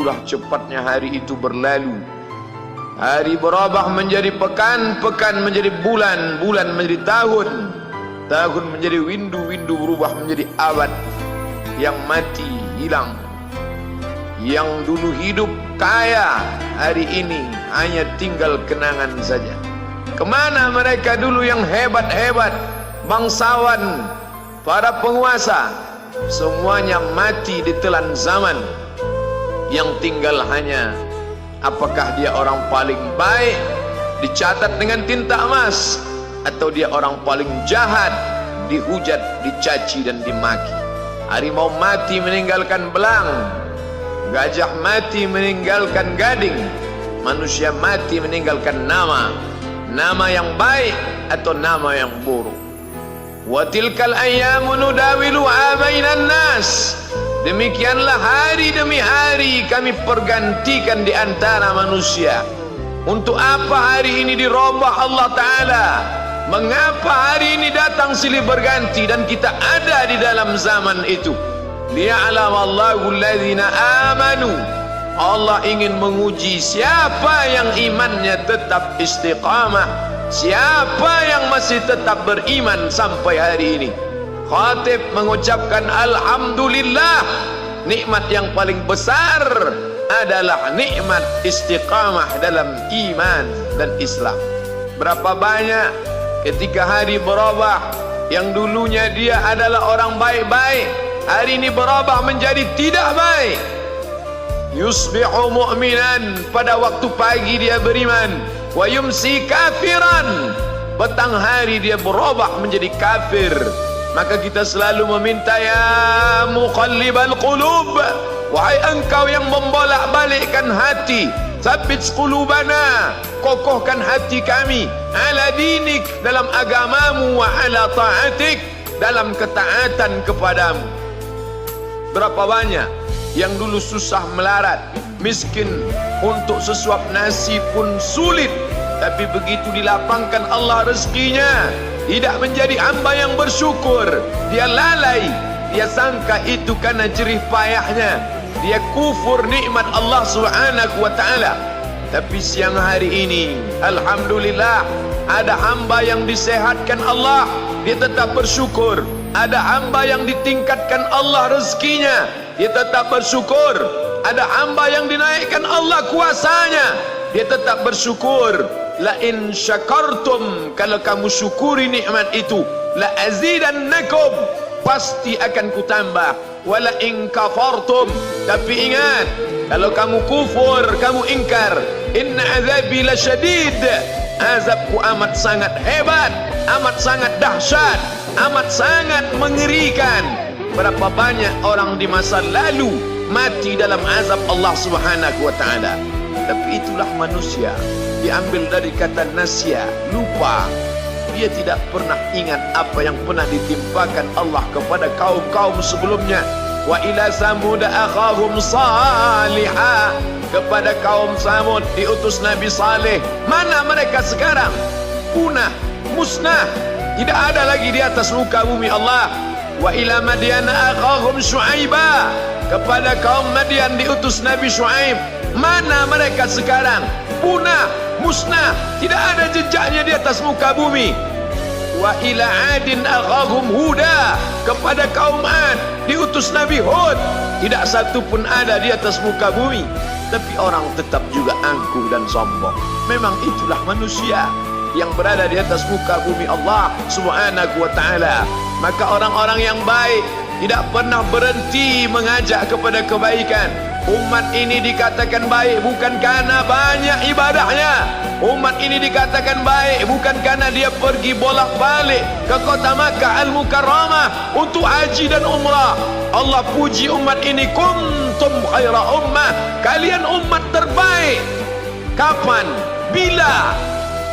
begitulah cepatnya hari itu berlalu. Hari berubah menjadi pekan, pekan menjadi bulan, bulan menjadi tahun, tahun menjadi windu, windu berubah menjadi abad. Yang mati hilang, yang dulu hidup kaya, hari ini hanya tinggal kenangan saja. Kemana mereka dulu yang hebat-hebat, bangsawan, para penguasa? Semuanya mati ditelan zaman. Yang tinggal hanya apakah dia orang paling baik, dicatat dengan tinta emas, atau dia orang paling jahat, dihujat, dicaci dan dimaki. Harimau mati meninggalkan belang, gajah mati meninggalkan gading, manusia mati meninggalkan nama, nama yang baik atau nama yang buruk. Wa tilkal ayyamu nudawiluha bainan nas. Demikianlah hari demi hari kami pergantikan di antara manusia. Untuk apa hari ini dirubah Allah Ta'ala? Mengapa hari ini datang silih berganti dan kita ada di dalam zaman itu? Liya'lamallahu alladhina amanu. Allah ingin menguji siapa yang imannya tetap istiqamah, siapa yang masih tetap beriman sampai hari ini. Khatib mengucapkan alhamdulillah, nikmat yang paling besar adalah nikmat istiqamah dalam iman dan Islam. Berapa banyak ketika hari berubah, yang dulunya dia adalah orang baik-baik, hari ini berubah menjadi tidak baik. Yusbihu mu'minan, pada waktu pagi dia beriman, wa yumsi kafiran, petang hari dia berubah menjadi kafir. Maka kita selalu meminta, ya muqallibal qulub, wahai engkau yang membolak-balikkan hati, tsabbit qulubana, kokohkan hati kami, ala dinik, dalam agamamu, wa ala ta'atik, dalam ketaatan kepadamu. Berapa banyak yang dulu susah melarat, miskin, untuk sesuap nasi pun sulit, tapi begitu dilapangkan Allah rezekinya, tidak menjadi hamba yang bersyukur. Dia lalai, dia sangka itu karena jerih payahnya, dia kufur nikmat Allah Subhanahu wa ta'ala. Tapi siang hari ini, alhamdulillah, ada hamba yang disehatkan Allah, dia tetap bersyukur. Ada hamba yang ditingkatkan Allah rezekinya, dia tetap bersyukur. Ada hamba yang dinaikkan Allah kuasanya, dia tetap bersyukur. La in syakartum, kalau kamu syukuri nikmat itu, la azidannakum, pasti akan kutambah. Wala in kafartum, tapi ingat, kalau kamu kufur, kamu ingkar, inna azabi lasyadid, azabku amat sangat hebat, amat sangat dahsyat, amat sangat mengerikan. Berapa banyak orang di masa lalu mati dalam azab Allah Subhanahu wa ta'ala. Tapi itulah manusia, diambil dari kata nasya, lupa. Dia tidak pernah ingat apa yang pernah ditimpakan Allah kepada kaum-kaum sebelumnya. Wa ila samud akhahum salihah, kepada kaum Samud diutus Nabi Saleh. Mana mereka sekarang? Punah, musnah, tidak ada lagi di atas muka bumi Allah. Wa ila Madyan akhahum Syuaiba, kepada kaum Madian diutus Nabi Syuaib. Mana mereka sekarang? Punah, musnah, tidak ada jejaknya di atas muka bumi. Wa ila Adin akhahum Huda, kepada kaum Ad diutus Nabi Hud. Tidak satu pun ada di atas muka bumi. Tapi orang tetap juga angkuh dan sombong. Memang itulah manusia yang berada di atas muka bumi Allah Subhanahu wa ta'ala. Maka orang-orang yang baik tidak pernah berhenti mengajak kepada kebaikan. Umat ini dikatakan baik bukan karena banyak ibadahnya. Umat ini dikatakan baik bukan karena dia pergi bolak-balik ke kota Makkah Al-Mukarramah untuk haji dan umrah. Allah puji umat ini, kuntum khaira ummah, kalian umat terbaik. Kapan? Bila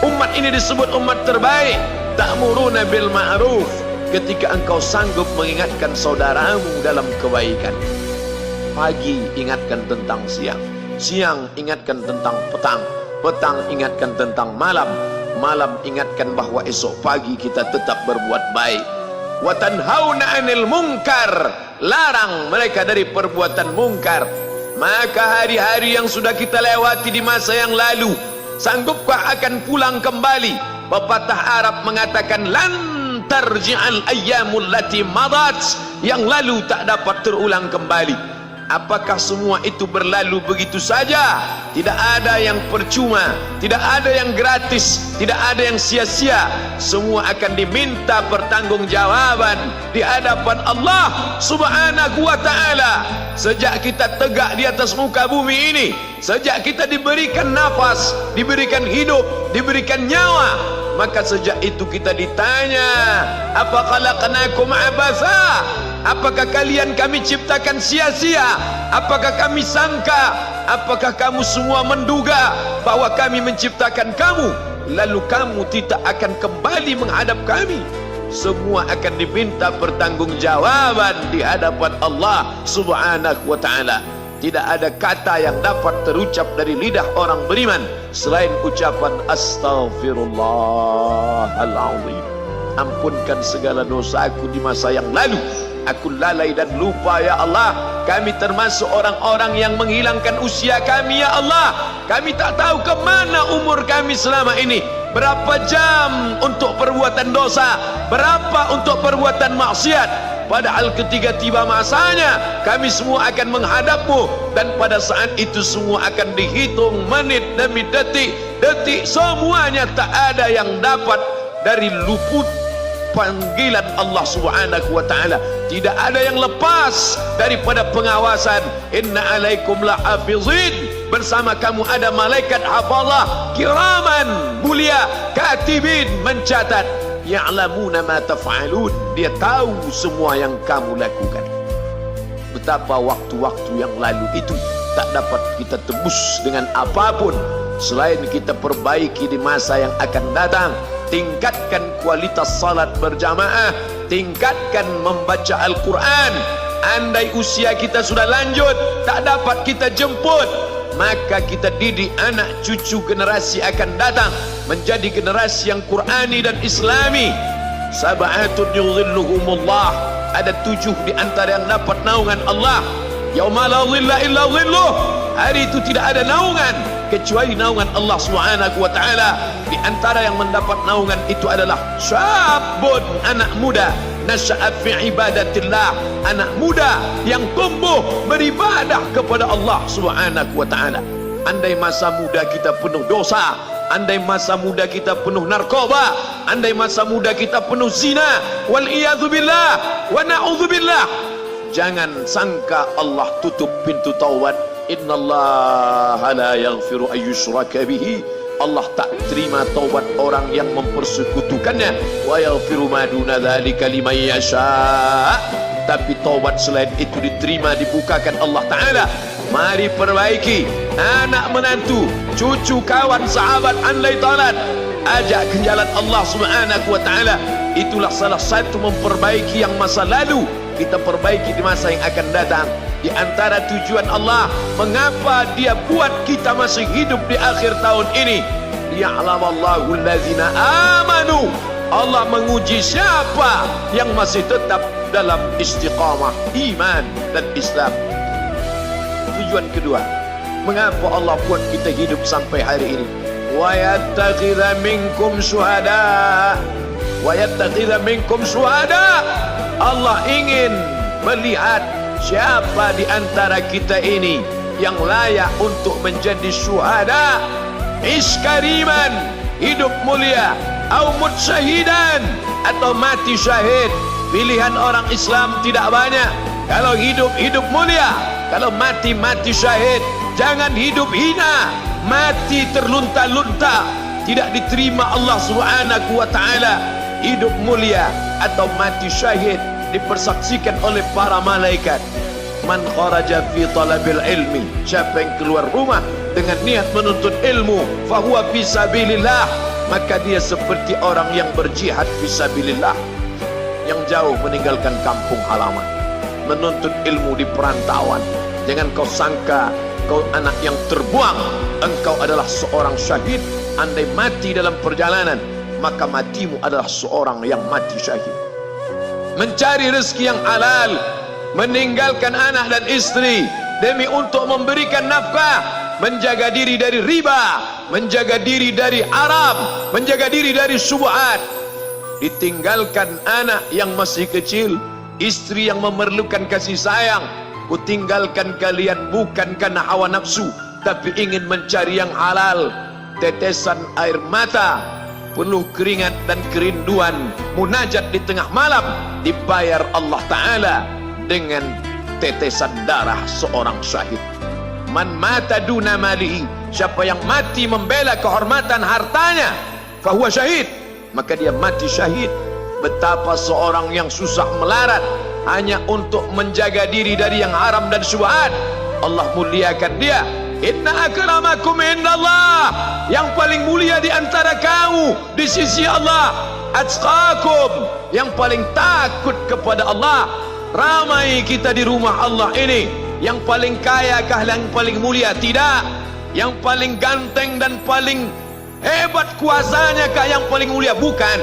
umat ini disebut umat terbaik? Ta'muruna bil ma'ruf, ketika engkau sanggup mengingatkan saudaramu dalam kebaikan. Pagi ingatkan tentang siang, siang ingatkan tentang petang, petang ingatkan tentang malam, malam ingatkan bahwa esok pagi kita tetap berbuat baik. Wa tanhauna 'anil munkar, larang mereka dari perbuatan mungkar. Maka hari-hari yang sudah kita lewati di masa yang lalu, sanggupkah akan pulang kembali? Pepatah Arab mengatakan, lan tarji'al ayyamul lati madat, yang lalu tak dapat terulang kembali. Apakah semua itu berlalu begitu saja? Tidak ada yang percuma, tidak ada yang gratis, tidak ada yang sia-sia. Semua akan diminta pertanggungjawaban di hadapan Allah Subhanahu wa ta'ala. Sejak kita tegak di atas muka bumi ini, sejak kita diberikan nafas, diberikan hidup, diberikan nyawa, maka sejak itu kita ditanya, apa khalaqnakum abatha? Apakah kalian kami ciptakan sia-sia? Apakah kami sangka? Apakah kamu semua menduga bahwa kami menciptakan kamu lalu kamu tidak akan kembali menghadap kami? Semua akan diminta pertanggungjawaban di hadapan Allah Subhanahu wa ta'ala. Tidak ada kata yang dapat terucap dari lidah orang beriman selain ucapan astaghfirullahaladzim. Ampunkan segala dosaku di masa yang lalu. Aku lalai dan lupa ya Allah. Kami termasuk orang-orang yang menghilangkan usia kami ya Allah. Kami tak tahu ke mana umur kami selama ini. Berapa jam untuk perbuatan dosa, berapa untuk perbuatan maksiat. Padahal ketika tiba masanya, kami semua akan menghadapmu, dan pada saat itu semua akan dihitung menit demi detik. Detik semuanya tak ada yang dapat dari luput panggilan Allah Subhanahu wa ta'ala. Tidak ada yang lepas daripada pengawasan. Inna alaikum lahafizin, bersama kamu ada malaikat hafazah kiraman mulia, katibin mencatat, ya'lamuna ma taf'alun, dia tahu semua yang kamu lakukan. Betapa waktu-waktu yang lalu itu tak dapat kita tebus dengan apapun selain kita perbaiki di masa yang akan datang. Tingkatkan kualitas salat berjamaah, tingkatkan membaca Al-Quran. Andai usia kita sudah lanjut, tak dapat kita jemput, maka kita didik anak cucu generasi akan datang menjadi generasi yang Qurani dan Islami. Sab'atun yudhilluhumullah, ada 7 di antara yang dapat naungan Allah. Yauma la dhilla illa dhilluh, hari itu tidak ada naungan kecuali naungan Allah Subhanahu wa ta'ala. Di antara yang mendapat naungan itu adalah syabun, anak muda, nasya'at fi ibadatillah, anak muda yang tumbuh beribadah kepada Allah Subhanahu wa ta'ala. Andai masa muda kita penuh dosa, andai masa muda kita penuh narkoba, andai masa muda kita penuh zina, wal iyadzu billah wa na'udzu billah, jangan sangka Allah tutup pintu taubat. Innallaha la yaghfiru ayyushraka bihi, Allah tak terima taubat orang yang mempersekutukannya. Wa yaghfiru ma duna dzalika liman yasha, tapi taubat selain itu diterima, dibukakan Allah Ta'ala. Mari perbaiki anak menantu, cucu, kawan, sahabat, andai talat, ajak ke jalan Allah Subhanahu wa ta'ala. Itulah salah satu memperbaiki yang masa lalu, kita perbaiki di masa yang akan datang. Di antara tujuan Allah mengapa dia buat kita masih hidup di akhir tahun ini, liya'lamallahu allazina amanu, Allah menguji siapa yang masih tetap dalam istiqamah iman dan Islam. Tujuan kedua, mengapa Allah buat kita hidup sampai hari ini? Wa yattakhidha minkum syuhada, wa yattakhidha minkum syuhada, Allah ingin melihat siapa di antara kita ini yang layak untuk menjadi syuhada. Iskariman, hidup mulia, au mutsyahidan, atau mati syahid. Pilihan orang Islam tidak banyak. Kalau hidup, hidup mulia. Kalau mati, mati syahid. Jangan hidup hina, mati terlunta-lunta, tidak diterima Allah Subhanahu wa ta'ala. Hidup mulia atau mati syahid dipersaksikan oleh para malaikat. Man kharaja fi talabil ilmi, siapa yang keluar rumah dengan niat menuntut ilmu, fahuwa fi sabilillah, maka dia seperti orang yang berjihad fi sabilillah, yang jauh meninggalkan kampung halaman, menuntut ilmu di perantauan. Jangan kau sangka kau anak yang terbuang, engkau adalah seorang syahid. Andai mati dalam perjalanan, maka matimu adalah seorang yang mati syahid. Mencari rezeki yang halal, meninggalkan anak dan istri, demi untuk memberikan nafkah, menjaga diri dari riba, menjaga diri dari haram, menjaga diri dari syubhat. Ditinggalkan anak yang masih kecil, istri yang memerlukan kasih sayang. Kutinggalkan kalian bukan karena hawa nafsu, tapi ingin mencari yang halal. Tetesan air mata, penuh keringat dan kerinduan, munajat di tengah malam, dibayar Allah Ta'ala dengan tetesan darah seorang syahid. Man mata duna malihi, siapa yang mati membela kehormatan hartanya, fahuwa syahid, maka dia mati syahid. Betapa seorang yang susah melarat hanya untuk menjaga diri dari yang haram dan syubhat, Allah muliakan dia. Inna akramakum indallah, yang paling mulia di antara kamu di sisi Allah, atqakum, yang paling takut kepada Allah. Ramai kita di rumah Allah ini, yang paling kaya kah yang paling mulia? Tidak. Yang paling ganteng dan paling hebat kuasanya kah yang paling mulia? Bukan.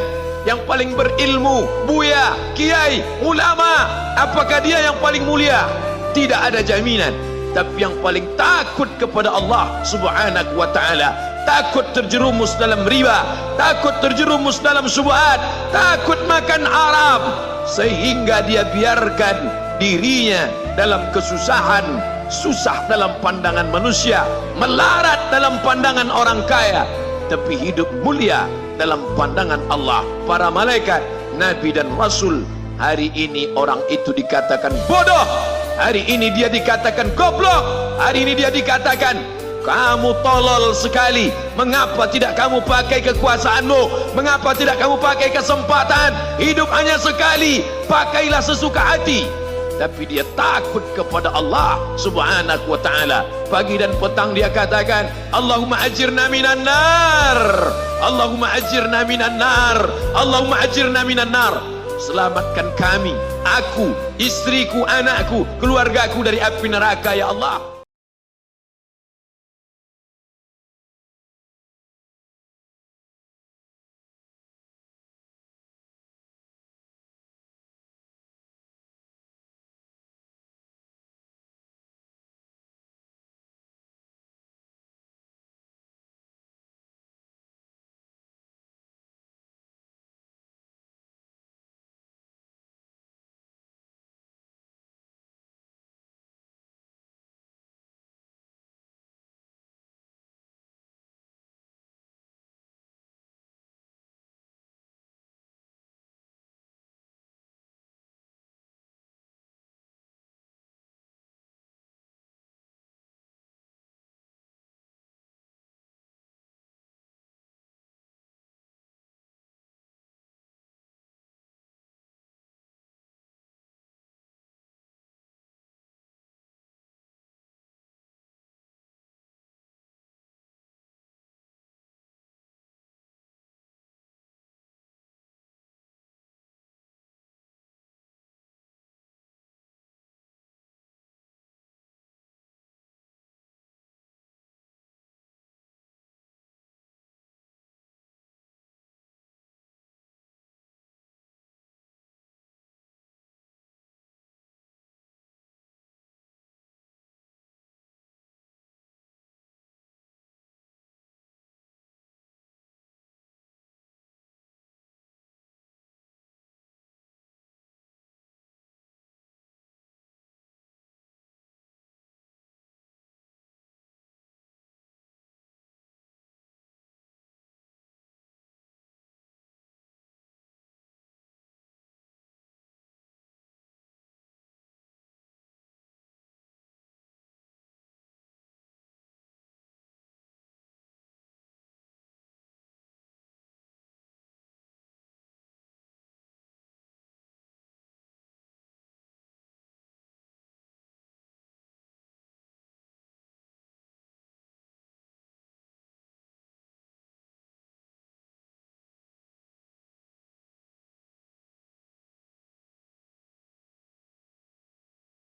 Yang paling berilmu, buya, kiai, ulama, apakah dia yang paling mulia? Tidak ada jaminan. Tapi yang paling takut kepada Allah Subhanahu wa ta'ala, takut terjerumus dalam riba, takut terjerumus dalam syubhat, takut makan haram, sehingga dia biarkan dirinya dalam kesusahan, susah dalam pandangan manusia, melarat dalam pandangan orang kaya, tapi hidup mulia dalam pandangan Allah, para malaikat, nabi dan rasul. Hari ini orang itu dikatakan bodoh, hari ini dia dikatakan goblok, hari ini dia dikatakan kamu tolol sekali. Mengapa tidak kamu pakai kekuasaanmu? Mengapa tidak kamu pakai kesempatan? Hidup hanya sekali, pakailah sesuka hati. Tapi dia takut kepada Allah Subhanahu wa ta'ala. Pagi dan petang dia katakan, Allahumma ajirna minan nar, Allahumma ajirna minan nar, Allahumma ajirna minan nar. Selamatkan kami, aku, istriku, anakku, keluargaku dari api neraka ya Allah.